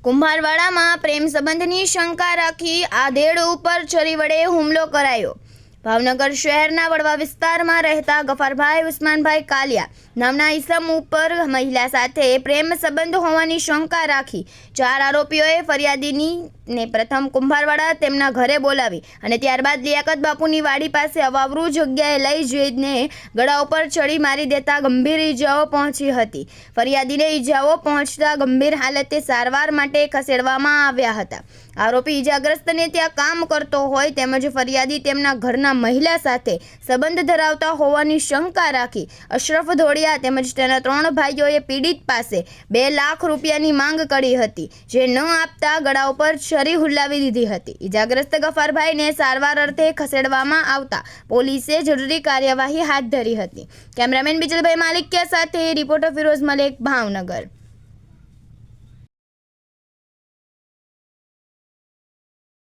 કુંભારવાડામાં પ્રેમ સંબંધની શંકા રાખી આધેડ ઉપર છરી વડે હુમલો કરાયો। ભાવનગર શહેરના વડવા વિસ્તારમાં રહેતા ગફારભાઈ ઉસ્માનભાઈ કાલિયા નામના ઈસમ ઉપર મહિલા સાથે પ્રેમ સંબંધ હોવાની શંકા રાખી 4 આરોપીઓએ ફરિયાદીને પ્રથમ કુંભારવાડા તેમના ઘરે બોલાવી અને ત્યારબાદ લિયાકત બાપુની વાડી પાસે અવાવરૂ જગ્યાએ લઈ જઈને ગળા ઉપર છરી મારી દેતા ગંભીર ઈજાઓ પહોંચી હતી। ફરિયાદીને ઈજાઓ પહોંચતા ગંભીર હાલતે સારવાર માટે ખસેડવામાં આવ્યા હતા। આરોપી ઈજાગ્રસ્તને ત્યાં કામ કરતો હોય તેમજ ફરિયાદી તેમના ઘરના મહિલા સાથે સંબંધ ધરાવતા હોવાની શંકા રાખી અશરફ ધોળિયા તેમજ તેના 3 ભાઈઓએ પીડિત પાસે 2 લાખ રૂપિયાની માંગ કરી હતી, જે ન આપતા ગળા ઉપર છરી હુલ્લાવી દીધી હતી। ઈજાગ્રસ્ત ગફારભાઈને સારવાર અર્થે ખસેડવામાં આવતા પોલીસે જરૂરી કાર્યવાહી હાથ ધરી હતી। કેમેરામેન બિજલભાઈ માલિકિયા સાથે રિપોર્ટર ફિરોઝ મલેક, ભાવનગર।